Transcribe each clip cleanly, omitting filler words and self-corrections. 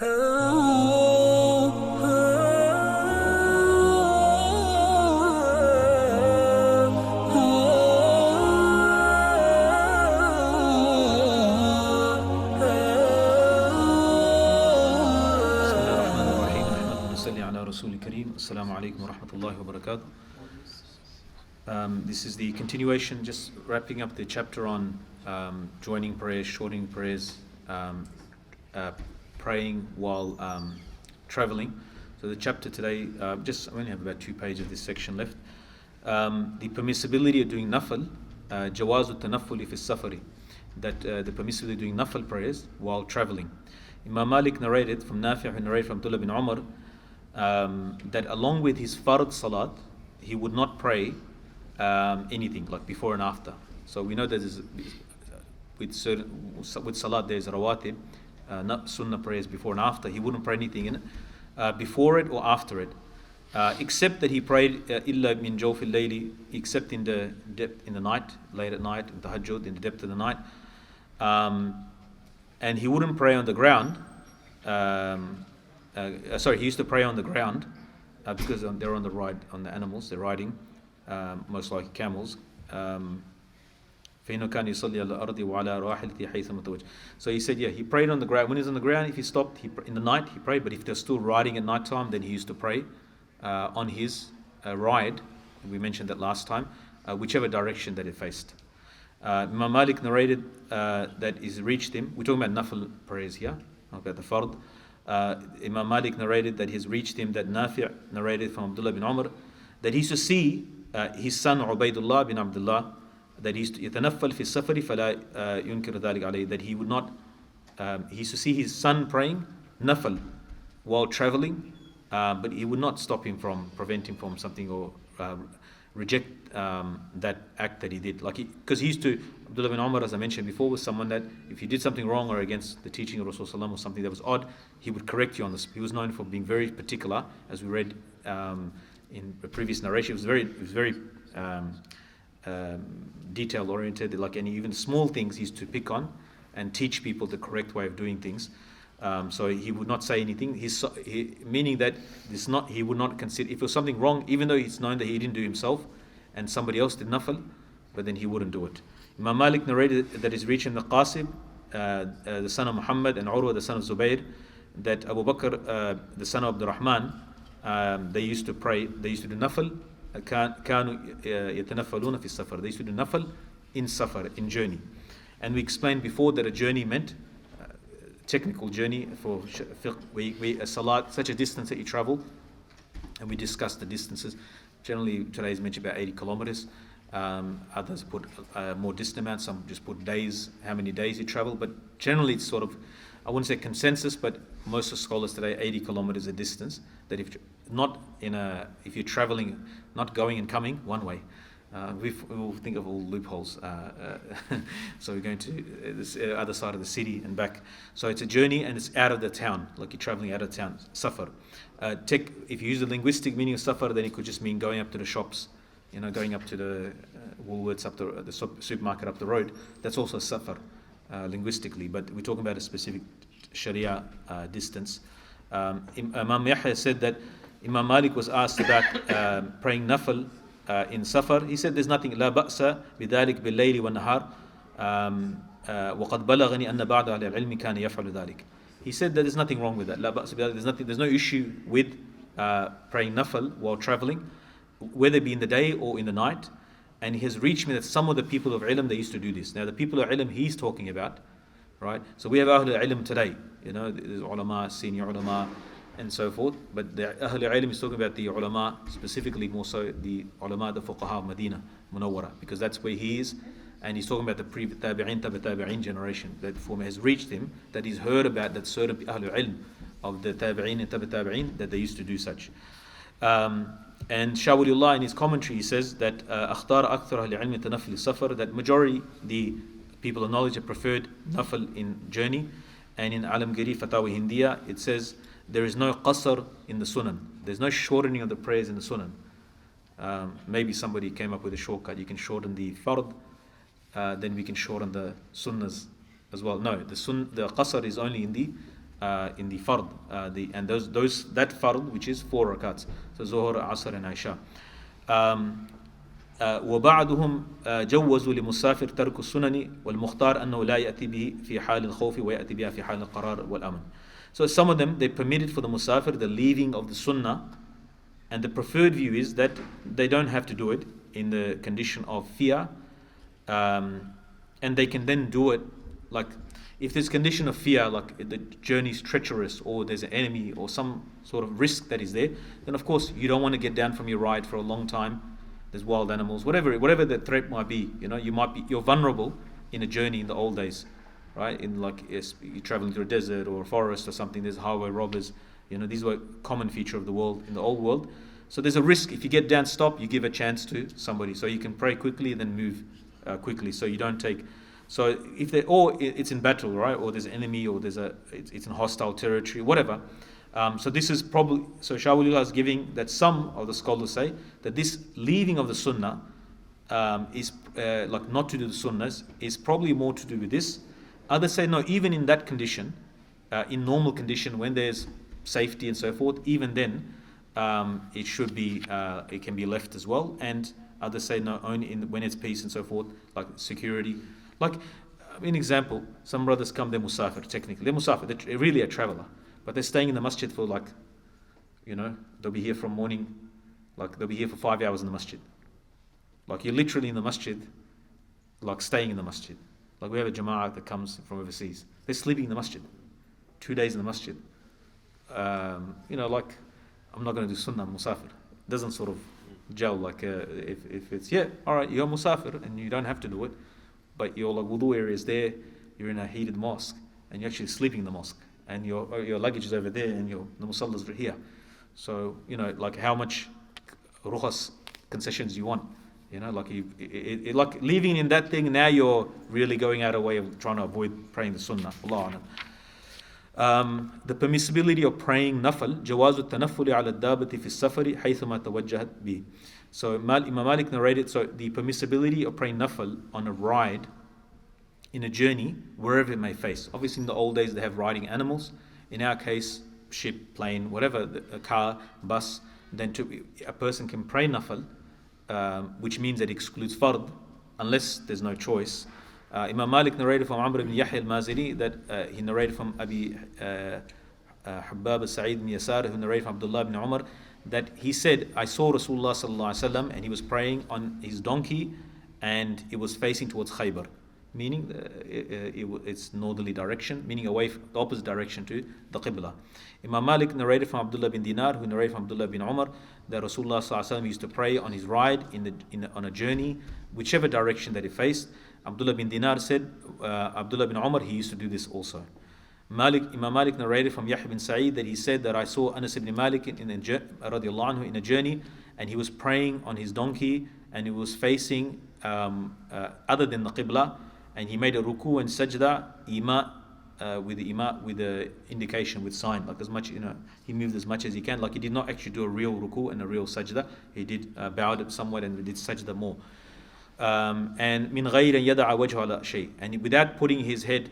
Assalamu alaikum wa rahmatullahi wa barakatuh. This is the continuation, just wrapping up the chapter on joining prayers, shortening prayers, praying while traveling. So the chapter today, I only have about 2 pages of this section left. The permissibility of doing nafal, jawazu tanaffuli fi safari, that the permissibility of doing nafal prayers while traveling. Imam Malik narrated from Nafi', who narrated from Abdullah bin Umar, that along with his fard salat, he would not pray anything like before and after. So we know that with salat there's rawatib, not sunnah prayers before and after. He wouldn't pray anything in it, before it or after it, except that he prayed illa min jawfil layli, except in the depth in the night, late at night, in tahajjud, in the depth of the night, and he wouldn't pray on the ground. He used to pray on the ground because they're on the ride, on the animals, they're riding, most likely camels. So he said, he prayed on the ground. When he was on the ground, if he stopped, in the night he prayed, but if they're still riding at night time, then he used to pray on his ride. We mentioned that last time, whichever direction that it faced. Imam Malik narrated that he's reached him. We're talking about nafil prayers here, not about the fard. Imam Malik narrated that he's reached him, that Nafi' narrated from Abdullah bin Umar, that he used to see his son Ubaydullah bin Abdullah, that he used to yatanaffal fi safari fala yunkir dhalik alayhi, that he would not, he used to see his son praying nafal while traveling, but he would not prevent him from something or reject that act that he did. Because he used to, Abdullah bin Umar, as I mentioned before, was someone that if you did something wrong or against the teaching of Rasulullah or something that was odd, he would correct you on this. He was known for being very particular, as we read in the previous narration. He was very detail oriented, and even small things he used to pick on and teach people the correct way of doing things. So he would not say anything. Meaning that he would not consider if it was something wrong, even though it's known that he didn't do himself and somebody else did nafal, but then he wouldn't do it. Imam Malik narrated that he's reaching the Qasim, the son of Muhammad, and Urwa, the son of Zubayr, that Abu Bakr, the son of Abdurrahman, they used to pray. They used to do nafal. كانوا يتنفلون في السفر. They used to do nafal in safar, in journey. And we explained before that a journey meant technical journey for fiqh, a salat, such a distance that you travel, and we discussed the distances. Generally, today is mentioned about 80 kilometers. Others put more distant amounts. Some just put days, how many days you travel. But generally, it's sort of, I wouldn't say consensus, but most of scholars today, 80 kilometers a distance. That if you're traveling, not going and coming one way. We'll think of all loopholes. So we're going to the other side of the city and back. So it's a journey and it's out of the town, like you're traveling out of town. Safar. If you use the linguistic meaning of safar, then it could just mean going up to the shops, going up to the Woolworths, up the supermarket up the road. That's also safar, linguistically. But we're talking about a specific Sharia distance. Imam Yahya said that Imam Malik was asked about praying nafal in safar. He said there's nothing, لا بأس بذلك بالليل والنهار وقد بلغني أن بعض أهل العلم كان يفعل ذلك. He said that there's nothing wrong with that. لا بأس بذلك. There's no issue with praying nafal while traveling, whether it be in the day or in the night. And he has reached me that some of the people of ilm, they used to do this. Now the people of ilm he's talking about, right? So we have Ahlul Ilm today, there's ulama, senior ulama, and so forth. But the Ahlul Ilm is talking about the ulama, specifically more so the ulama, the Fuqaha of Madinah Munawwarra, because that's where he is. And he's talking about the tabi'in generation that has reached him, that he's heard about, that certain Ahlul Ilm of the tabi'in and tabi'in, that they used to do such. And Shah Waliullah in his commentary, he says that أختار أكثر أهل العلم تنفل السفر, that majority, the people of knowledge, have preferred nafal in journey. And in Alamgiri Fatawa Hindiya, it says there is no qasr in the sunan. There's no shortening of the prayers in the sunan. Maybe somebody came up with a shortcut. You can shorten the fard, then we can shorten the sunnahs as well. No, the qasr is only in the in the fard, and that fard which is 4 rakats, so Zuhr, Asr and Isha. وبعضهم جوزوا لمسافر ترك السنن والمختار أنه لا يأتي به في حال الخوف ويأتي بها في حال القرار والأمن. So some of them, they permitted for the musafir the leaving of the sunnah, and the preferred view is that they don't have to do it in the condition of fear, and they can then do it, like if there's condition of fear, like the journey is treacherous or there's an enemy or some sort of risk that is there, then of course you don't want to get down from your ride for a long time. There's wild animals, whatever the threat might be. You're vulnerable in a journey in the old days, right? In like you're traveling through a desert or a forest or something. There's highway robbers. These were a common feature of the world in the old world. So there's a risk. If you get down, stop. You give a chance to somebody, so you can pray quickly and then move quickly. So you don't take. So if it's in battle, right? Or there's an enemy, or it's in hostile territory, whatever. So this is probably, so Shah Waliullah is giving that some of the scholars say that this leaving of the sunnah is like not to do the sunnahs is probably more to do with this. Others say no, even in that condition, in normal condition when there's safety and so forth, even then it can be left as well. And others say no, only when it's peace and so forth, like security. Like an example, some brothers come, they're musafir technically, they're musafir, they're really a traveler. But they're staying in the masjid for they'll be here from morning, like they'll be here for 5 hours in the masjid. Like you're literally in the masjid, like staying in the masjid. Like we have a jama'ah that comes from overseas. They're sleeping in the masjid, 2 days in the masjid. Like I'm not going to do sunnah musafir. It doesn't sort of gel. Like if it's all right, you're musafir and you don't have to do it, but your like wudu area is there. You're in a heated mosque and you're actually sleeping in the mosque. And your luggage is over there, and the musallas are here. So like how much rukhas concessions you want. Like like leaving in that thing. Now you're really going out of way of trying to avoid praying the sunnah. Allah alam. The permissibility of praying nafal, جواز التنفل على الدابة في السفر حيثما توجهت به. So Imam Malik narrated. So the permissibility of praying nafal on a ride, in a journey, wherever it may face. Obviously in the old days they have riding animals. In our case, ship, plane, whatever, a car, bus. Then a person can pray nafal, which means that it excludes fard, unless there's no choice. Imam Malik narrated from Amr ibn Yahya al-Maziri that he narrated from Abi Hubbab al-Sa'id ibn Yasar, who narrated from Abdullah ibn Umar, that he said, I saw Rasulullah sallallahu alaihi wasallam and he was praying on his donkey and it was facing towards Khaybar. Meaning it's northerly direction, meaning away from the opposite direction to the Qibla. Imam Malik narrated from Abdullah bin Dinar, who narrated from Abdullah bin Umar, that Rasulullah ﷺ used to pray on his ride on a journey, whichever direction that he faced. Abdullah bin Dinar said, Abdullah bin Umar, he used to do this also. Imam Malik narrated from Yahya bin Sa'id that he said that I saw Anas ibn Malik radiallahu anhu in a journey, and he was praying on his donkey, and he was facing other than the Qibla. And he made a ruku and sajda with the indication, with sign, like as much, he moved as much as he can. Like he did not actually do a real ruku and a real sajda. He did bowed it somewhat and did sajda more. And min ghayr an yada'a wajhu ala shay, and without putting his head,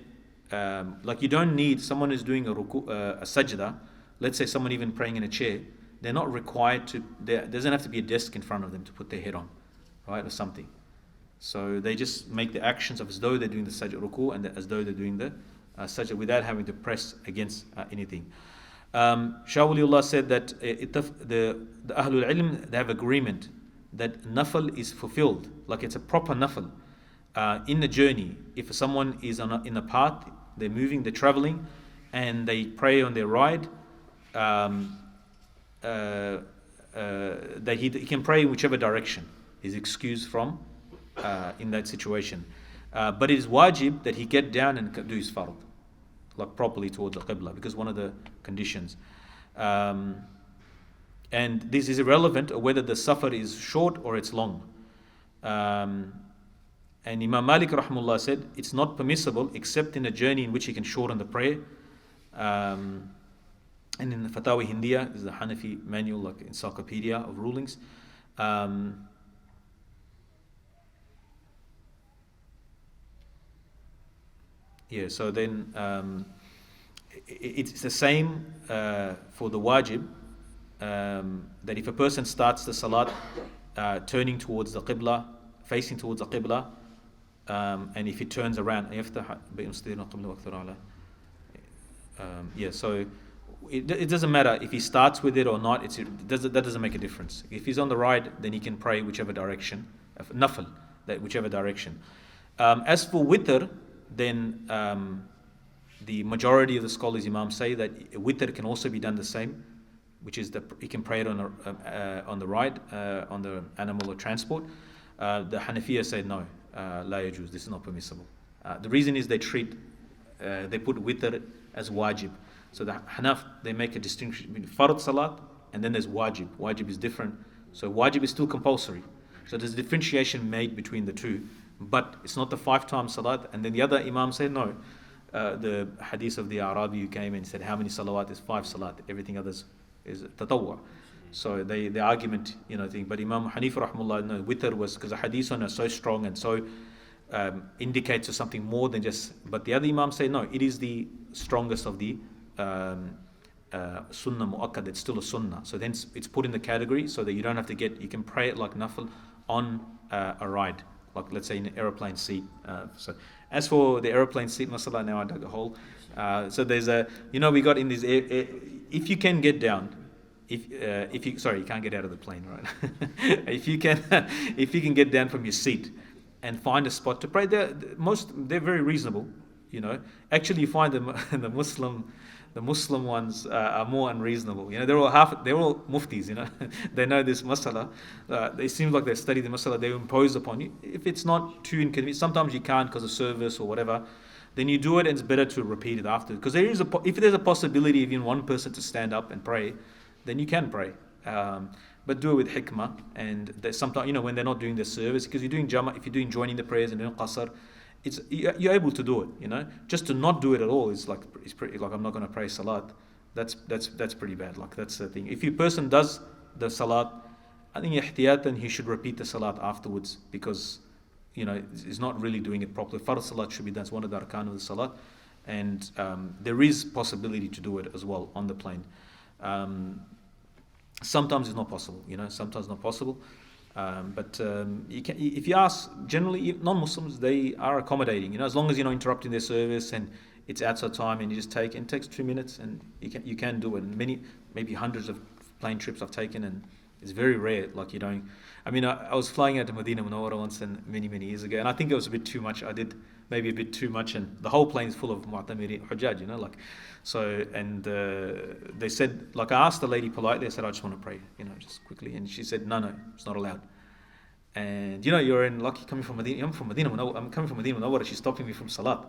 like you don't need someone who's doing a ruku, a sajda. Let's say someone even praying in a chair, they're not required to. There doesn't have to be a desk in front of them to put their head on, right, or something. So they just make the actions of as though they're doing the sajda ruku and as though they're doing the sajda without having to press against anything. Shah Waliullah said that the Ahlul Ilm, they have agreement that nafal is fulfilled, like it's a proper nafal. In the journey, if someone is in a path, they're moving, they're traveling, and they pray on their ride, that he can pray in whichever direction is excused from in that situation. But it is wajib that he get down and do his fard, like properly towards the Qibla, because one of the conditions. And this is irrelevant whether the safar is short or it's long. And Imam Malik Rahimahullah said it's not permissible except in a journey in which he can shorten the prayer. And in the Fatawa Hindiya, this is the Hanafi manual, like encyclopedia of rulings. So then it's the same for the wajib, that if a person starts the salat turning towards the qibla, facing towards the qibla, and if he turns around, so it doesn't matter if he starts with it or not. That doesn't make a difference. If he's on the right, then he can pray whichever direction, nafil, that whichever direction. As for witr, then the majority of the scholars, Imam, say that witr can also be done the same, which is that he can pray it on the right, on the animal or transport. The Hanafiya say no, la yajuz, this is not permissible. The reason is they put witr as wajib. So the Hanaf, they make a distinction between fard salat and then there's wajib. Wajib is different. So wajib is still compulsory. So there's differentiation made between the two, but it's not the 5 times salat. And then the other Imam said no. The hadith of the Arabi who came and said how many salawat is 5 salat, everything others is tatawwa. So the argument, thing. But Imam Hanifa Rahimahullah, no, witr was, because the hadith on are so strong and so indicates of something more than just. But the other Imam say no, it is the strongest of the sunnah mu'akkad. It's still a sunnah. So then it's put in the category so that you don't have to you can pray it like nafil on a ride, like let's say in an aeroplane seat. So as for the aeroplane seat, mashallah, now I dug a hole. So there's we got in this if you can get down. If you can't get out of the plane, right? if you can get down from your seat and find a spot to pray, they're very reasonable. Actually, you find the Muslim ones are more unreasonable. They're all muftis. They know this masala. They seem like they study the masala. They impose upon you. If it's not too inconvenient, sometimes you can't because of service or whatever. Then you do it, and it's better to repeat it after. Because if there's a possibility of even one person to stand up and pray, then you can pray. But do it with hikmah. And sometimes, when they're not doing their service, because you're doing jama, if you're doing joining the prayers and doing qasr, you're able to do it. Just to not do it at all is it's pretty, like I'm not going to pray salat. That's pretty bad. Like that's the thing. If a person does the salat, I think ihtiyatan he should repeat the salat afterwards, because he's not really doing it properly. Fard salat should be done. It's one of the arkan of the salat, and there is possibility to do it as well on the plane. Sometimes it's not possible, sometimes not possible. But if you ask, generally non-Muslims, they are accommodating, as long as you're not interrupting their service and it's outside time and you just take, and it takes 2 minutes and you can do it. And maybe hundreds of plane trips I've taken, and it's very rare, like I was flying out to Madinah Munawwarra once, and many years ago, and I think it was a bit too much. I did maybe a bit too much, and the whole plane is full of mu'tamiri hujjaj, so, and they said, I asked the lady politely, I said, I just want to pray, just quickly, and she said, no, it's not allowed. And you're coming from Madinah, I'm coming from Madinah Munawwarra, she's stopping me from salat.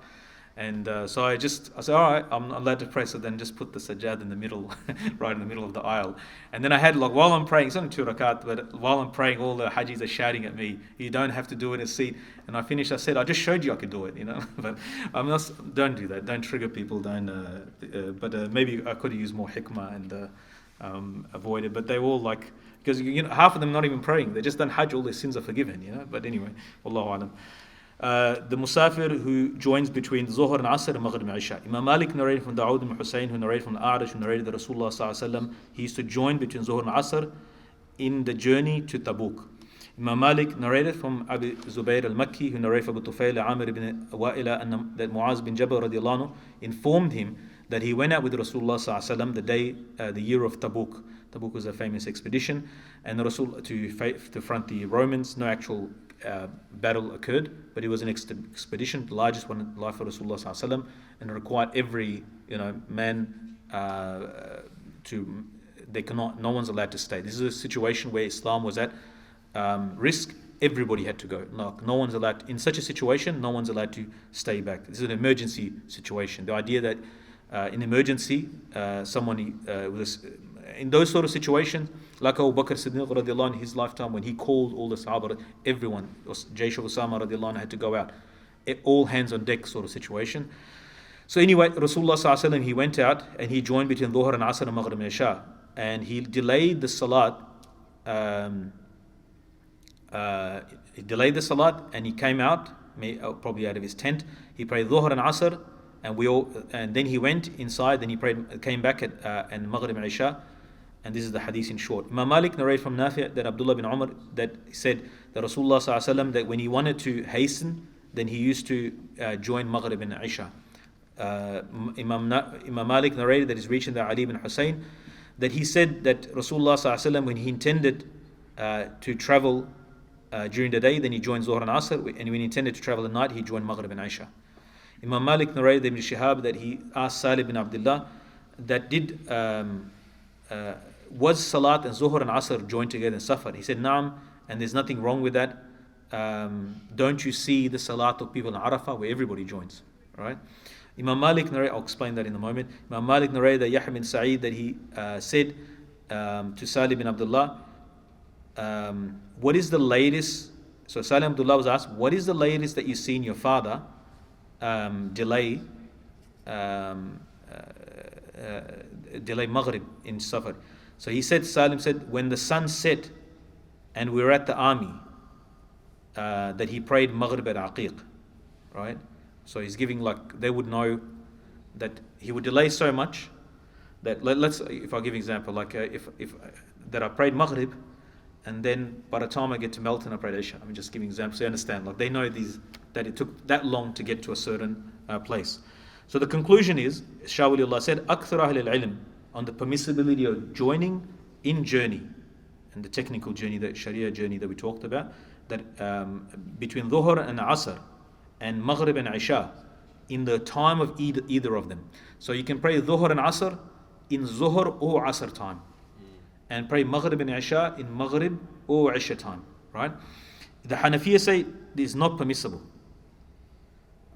And so I said, all right, I'm allowed to pray. So then just put the sajjad in the middle, right in the middle of the aisle. And then I had, while I'm praying, it's only 2 rakat, but while I'm praying, all the hajis are shouting at me, you don't have to do it in a seat. And I finished, I said, I just showed you I could do it, But don't do that. Don't trigger people. But maybe I could have used more hikmah and avoid it. But they all because half of them not even praying. They just done hajj, all their sins are forgiven, But anyway, Wallahu alam. The Musafir who joins between Zuhr and Asr and Maghrib and Isha. Imam Malik narrated from Dawood and Hussein, who narrated from A'raj, who narrated that Rasulullah sallallahu alaihi wasallam, he used to join between Zuhr and Asr in the journey to Tabuk. Imam Malik narrated from Abu Zubayr al-Makki, who narrated from Abu Tufayl Amir ibn Wa'ila, that Muaz bin Jabal radiallahu anhu informed him that he went out with Rasulullah sallallahu alaihi wasallam the year of Tabuk. Tabuk was a famous expedition, and the Rasul to front the Romans. No actual battle occurred, but it was an expedition, the largest one in the life of Rasulullah sallallahu alaihi wasallam, and it required every man no one's allowed to stay. This is a situation where Islam was at risk. Everybody had to go. No one's allowed in such a situation. No one's allowed to stay back. This is an emergency situation. The idea that in emergency, someone in those sort of situations, like Abu Bakr Siddiq radiallahu anh, in his lifetime, when he called all the Sahaba, everyone, Jaysh of Usama radiallahu anh, had to go out. All hands on deck sort of situation. So anyway, Rasulullah sallallahu alaihi wasallam, he went out and he joined between Dhuhr and Asr and Maghrib and Isha, and he delayed the salat. He delayed the salat and he came out, probably out of his tent. He prayed Dhuhr and Asr, and then he went inside, then he prayed, came back and Maghrib and Isha. And this is the hadith in short. Imam Malik narrated from Nafi' that Abdullah bin Umar that said that Rasulullah sallallahu alaihi wasallam, that when he wanted to hasten, then he used to join Maghrib and Isha. Imam Malik narrated that he's reaching the Ali bin Hussein, that he said that Rasulullah sallallahu alaihi wasallam, when he intended to travel during the day, then he joined Zuhr and Asr, and when he intended to travel at night, he joined Maghrib and Isha. Imam Malik narrated Ibn Shihab that he asked Salih bin Abdullah that was Salat and Zuhr and Asr joined together in Safar? He said, Naam, and there's nothing wrong with that. Don't you see the Salat of people in Arafah where everybody joins? Right? Imam Malik narrated, I'll explain that in a moment. Imam Malik narrated that Yahya bin Sa'id that he said to Salih bin Abdullah, what is the latest? So Salih bin Abdullah was asked, what is the latest that you've seen your father delay Maghrib in Safar? So he said, Salim said, when the sun set and we were at the army, that he prayed Maghrib at Aqiq, right? So he's giving, like, they would know that he would delay so much that let's, if I give an example, like if that I prayed Maghrib and then by the time I get to Melton I prayed Isha. I'm just giving examples so you understand. Like they know that it took that long to get to a certain place. So the conclusion is, Shah Waliullah said, أكثر أهل العلم on the permissibility of joining in journey, and the technical journey, the Sharia journey that we talked about, that between Dhuhr and Asr and Maghrib and Isha in the time of either of them. So you can pray Dhuhr and Asr in Zuhr or Asr time, and pray Maghrib and Isha in Maghrib or Isha time, right? The Hanafiya say this is not permissible,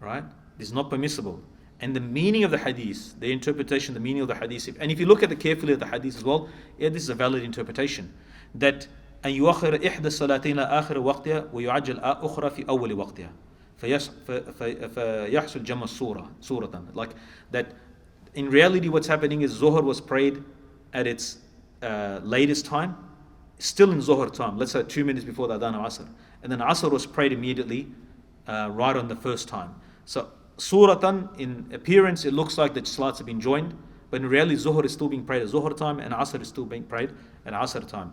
right? This is not permissible. And the meaning of the hadith, the interpretation, the meaning of the hadith, and if you look at the carefully at the hadith as well, yeah, this is a valid interpretation. That أن يؤخر إحدى الصلاتين آخر وقتها ويعجل أخرى في أول وقتها فيحصل جمع صورة. Like that, in reality, what's happening is Zuhr was prayed at its latest time, still in Zuhr time. Let's say 2 minutes before the Adhan of Asr, and then Asr was prayed immediately, right on the first time. So suratan, in appearance, it looks like the salats have been joined, but in reality, Zuhr is still being prayed at Zuhr time, and Asr is still being prayed at Asr time.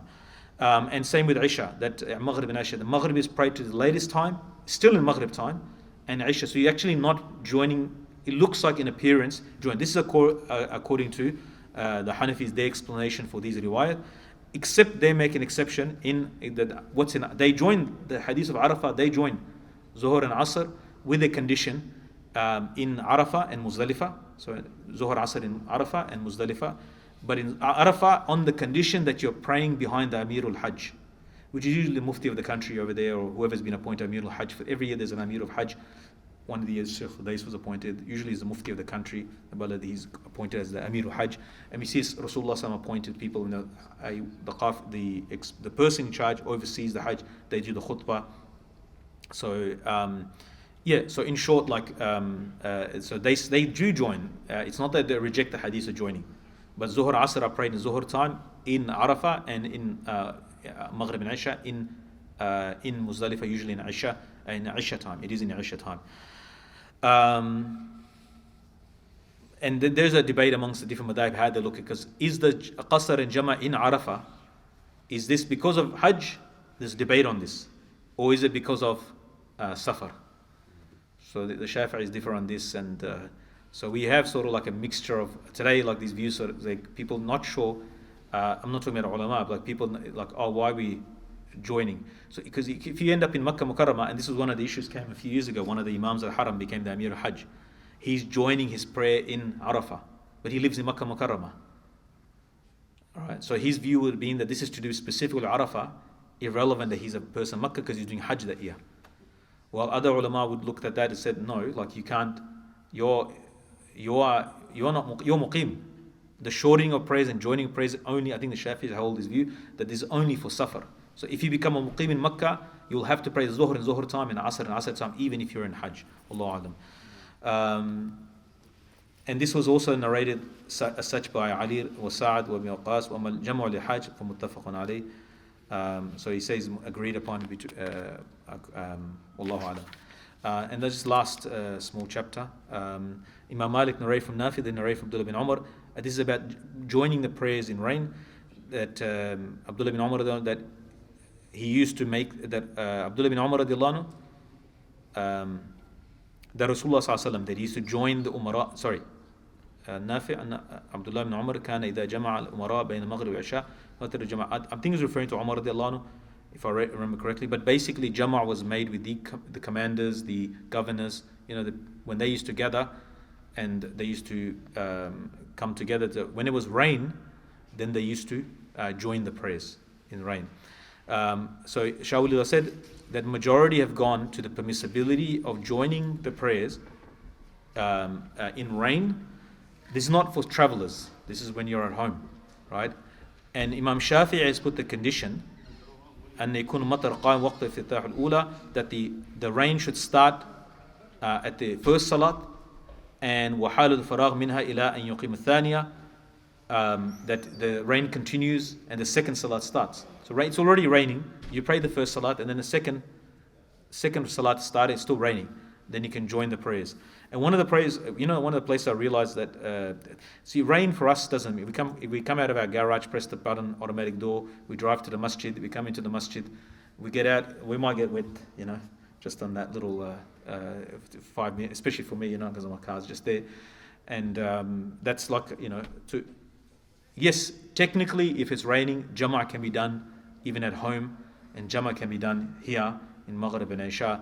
And same with Isha, that Maghrib and Isha. The Maghrib is prayed to the latest time, still in Maghrib time, and Isha. So you're actually not joining, it looks like in appearance, join. This is according to the Hanafis, their explanation for these riwayat, except they make an exception in that they join the hadith of Arafah, they join Zuhr and Asr with a condition in Arafah and Muzdalifah. So Zuhr Asr in Arafah and Muzdalifah. But in Arafah, on the condition that you're praying behind the Amirul Hajj, which is usually the Mufti of the country over there, or whoever's been appointed Amirul Hajj. For every year there's an Amir of Hajj. One of the years Shaykh Hadith was appointed. Usually he's the Mufti of the country. He's appointed as the Amir of Hajj. And we see Rasulullah SAW appointed people, the person in charge oversees the Hajj. They do the khutbah. So so in short, so they do join. It's not that they reject the hadith of joining. But Zuhr Asr are prayed in Zuhr time in Arafah, and in Maghrib and Isha in Muzdalifah, usually in Isha time. It is in Isha time. And there's a debate amongst the different madhab how they look at, because is the Qasr and Jama in Arafah, is this because of Hajj? There's debate on this. Or is it because of Safar? So the Shafi'is differ on this, and so we have sort of like a mixture of today, like these views, sort of like people not sure. I'm not talking about ulama, but like people like, oh, why are we joining? So because if you end up in Makkah Mukarramah, and this was one of the issues came a few years ago, one of the Imams al-Haram became the Amir al-Hajj. He's joining his prayer in Arafah, but he lives in Makkah Mukarramah. Alright, so his view would be that this is to do specifically with Arafah, irrelevant that he's a person in Makkah because he's doing Hajj that year. While other ulama would look at that and said, no, like you can't, you're muqim. The shortening of prayers and joining of prayers only, I think the Shafi'is hold this view that this is only for Safar. So if you become a muqim in Makkah, you'll have to pray Zuhr and Zuhr time and Asr time, even if you're in Hajj. Allahu Alam. And this was also narrated as such by Ali wa Sa'ad wa Ibn Waqas wa Jamu' al-Hajj fa muttafaqun alayh. So he says agreed upon. Wallahu Alam. And that's just last small chapter. Imam Malik narrate from Nafi, they narrate from Abdullah bin Umar. This is about joining the prayers in rain. That Abdullah bin Umar, that he used to make, that Abdullah bin Umar radiallahu anhu, that Rasulullah sallallahu alaihi wasallam, that he used to join the Umara, Nafi and Abdullah bin Umar, كان إذا جمع الأمراء بين المغرب والعشاء. I think he's referring to Umar radiallahu anhu, if I remember correctly. But basically, Jama' was made with the commanders, the governors, when they used to gather and they used to come together. When it was rain, then they used to join the prayers in rain. So Shah Waliullah said that majority have gone to the permissibility of joining the prayers in rain. This is not for travelers. This is when you're at home, right? And Imam Shafi'i has put the condition أن يكون مطر قائم وقت افتتاح الأولى, that the rain should start at the first salat, and وحال الفراغ منها إلى أن يقيم الثانية, that the rain continues and the second salat starts. So it's already raining, you pray the first salat, and then the second salat started, it's still raining, then you can join the prayers. And one of the prayers, one of the places I realized that, see, rain for us doesn't mean, if we come out of our garage, press the button, automatic door, we drive to the masjid, we come into the masjid, we get out, we might get wet, just on that little 5 minutes, especially for me, because my car's just there. And that's like, yes, technically, if it's raining, Jama' can be done even at home, and Jama' can be done here in Maghrib and Isha.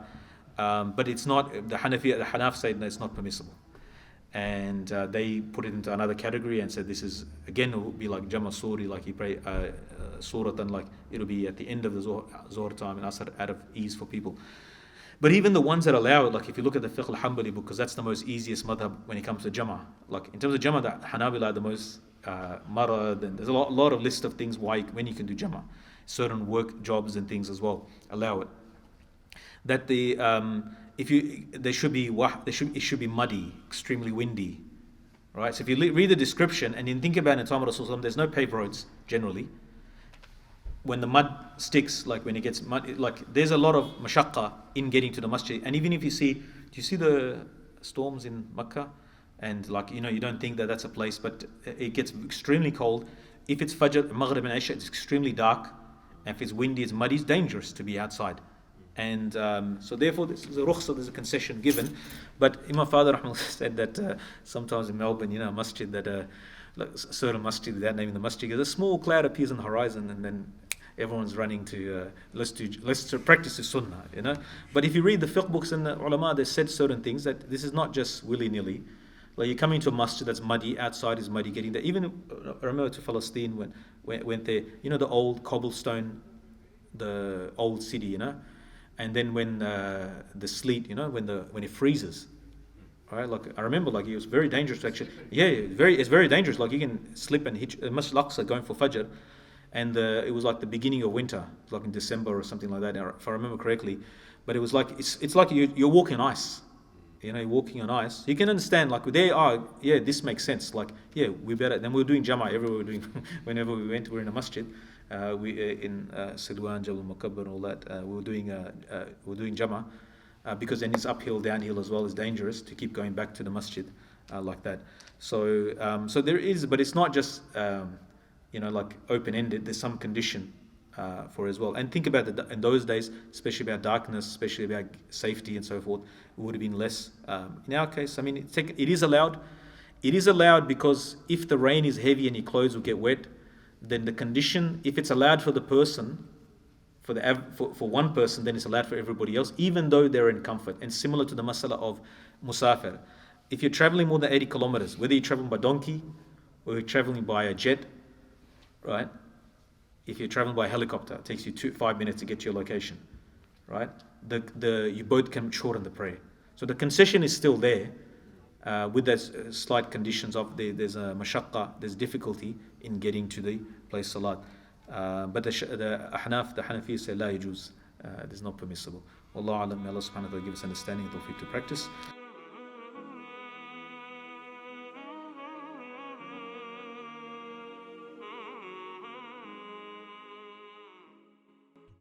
But it's not, the Hanaf say that it's not permissible. And they put it into another category and said this is, again, it will be like Jama Suri, like you pray Suratan, like it'll be at the end of the Zohar time and Asr, out of ease for people. But even the ones that allow it, like if you look at the Fiqh al-Hanbali book, because that's the most easiest madhab when it comes to Jama. Like in terms of Jama, the Hanabila are the most marad, and there's a lot of list of things when you can do Jama. Certain work jobs and things as well allow it. That it should be muddy, extremely windy, right? So if you read the description and you think about in the time of Rasulullah, there's no paved roads generally. When the mud sticks, like when it gets mud, like there's a lot of mashaqqa in getting to the masjid. And even if do you see the storms in Makkah? And like, you don't think that that's a place, but it gets extremely cold. If it's Fajr, Maghrib and Isha, it's extremely dark. And if it's windy, it's muddy, it's dangerous to be outside. And so therefore this is a rukhsah, there's a concession given. But Imam Father Rahimahullah said that sometimes in Melbourne, a masjid that like a certain masjid without naming the masjid, a small cloud appears on the horizon, and then everyone's running to let's practice the sunnah, But if you read the fiqh books and the ulama, they said certain things that this is not just willy-nilly. Like you come into a masjid that's muddy, outside is muddy, getting there. Even I remember to Palestine when went there, the old cobblestone, the old city, And then when the sleet, when it freezes, right? Like I remember, like it was very dangerous actually. Yeah, it's very dangerous. Like you can slip and hit Masjid Al-Aqsa going for Fajr, and it was like the beginning of winter, like in December or something like that, if I remember correctly. But it was like it's like you're walking on ice. You're walking on ice. You can understand, like this makes sense. Like we better. Then we were doing Jama everywhere. We were doing whenever we went, we were in a masjid. We in Sidwan, Jabal Mukabbir and all that. We were doing Jama because then it's uphill, downhill as well. It's dangerous to keep going back to the masjid like that. So there is, but it's not just like open-ended. There's some condition for as well. And think about in those days, especially about darkness, especially about safety and so forth. It would have been less. In our case, I mean, it is allowed. It is allowed because if the rain is heavy and your clothes will get wet, then the condition, if it's allowed for the person, for one person, then it's allowed for everybody else, even though they're in comfort. And similar to the masala of musafir, if you're traveling more than 80 kilometers, whether you're traveling by donkey or you're traveling by a jet, right? If you're traveling by helicopter, it takes you 5 minutes to get to your location, right? You both can shorten the prayer. So the concession is still there, with that slight conditions of there's a mashaqqa, there's difficulty in getting to the place salat. But the Hanafi say la yajuz, it is not permissible. Wallahu alam, may Allah subhanahu wa ta'ala give us understanding and tawfiq to practice.